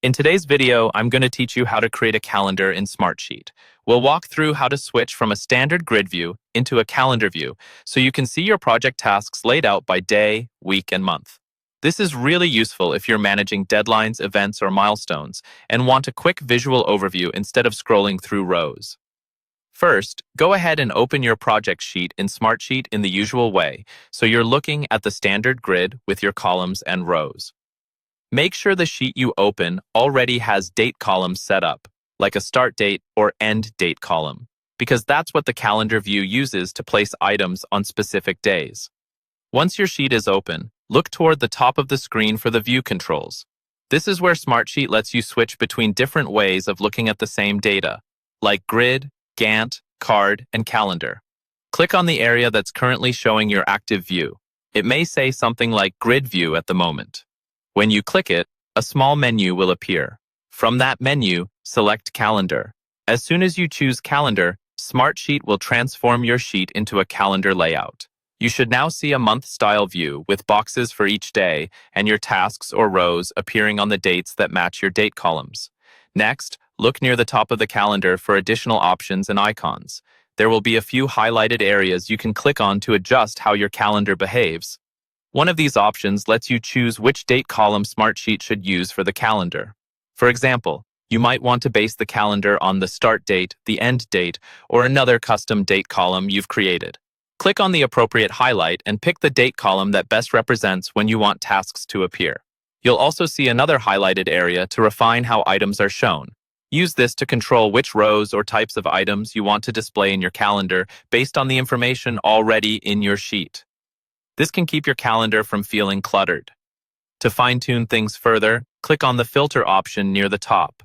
In today's video, I'm going to teach you how to create a calendar in Smartsheet. We'll walk through how to switch from a standard grid view into a calendar view so you can see your project tasks laid out by day, week, and month. This is really useful if you're managing deadlines, events, or milestones and want a quick visual overview instead of scrolling through rows. First, go ahead and open your project sheet in Smartsheet in the usual way so you're looking at the standard grid with your columns and rows. Make sure the sheet you open already has date columns set up, like a start date or end date column, because that's what the calendar view uses to place items on specific days. Once your sheet is open, look toward the top of the screen for the view controls. This is where Smartsheet lets you switch between different ways of looking at the same data, like grid, Gantt, card, and calendar. Click on the area that's currently showing your active view. It may say something like Grid View at the moment. When you click it, a small menu will appear. From that menu, select Calendar. As soon as you choose Calendar, Smartsheet will transform your sheet into a calendar layout. You should now see a month-style view with boxes for each day and your tasks or rows appearing on the dates that match your date columns. Next, look near the top of the calendar for additional options and icons. There will be a few highlighted areas you can click on to adjust how your calendar behaves. One of these options lets you choose which date column Smartsheet should use for the calendar. For example, you might want to base the calendar on the start date, the end date, or another custom date column you've created. Click on the appropriate highlight and pick the date column that best represents when you want tasks to appear. You'll also see another highlighted area to refine how items are shown. Use this to control which rows or types of items you want to display in your calendar based on the information already in your sheet. This can keep your calendar from feeling cluttered. To fine-tune things further, click on the Filter option near the top.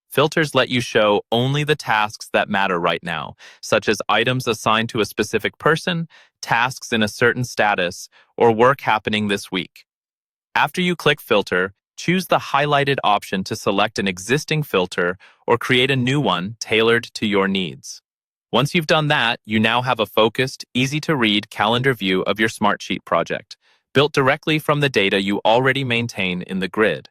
Filters let you show only the tasks that matter right now, such as items assigned to a specific person, tasks in a certain status, or work happening this week. After you click Filter, choose the highlighted option to select an existing filter or create a new one tailored to your needs. Once you've done that, you now have a focused, easy-to-read calendar view of your Smartsheet project, built directly from the data you already maintain in the grid.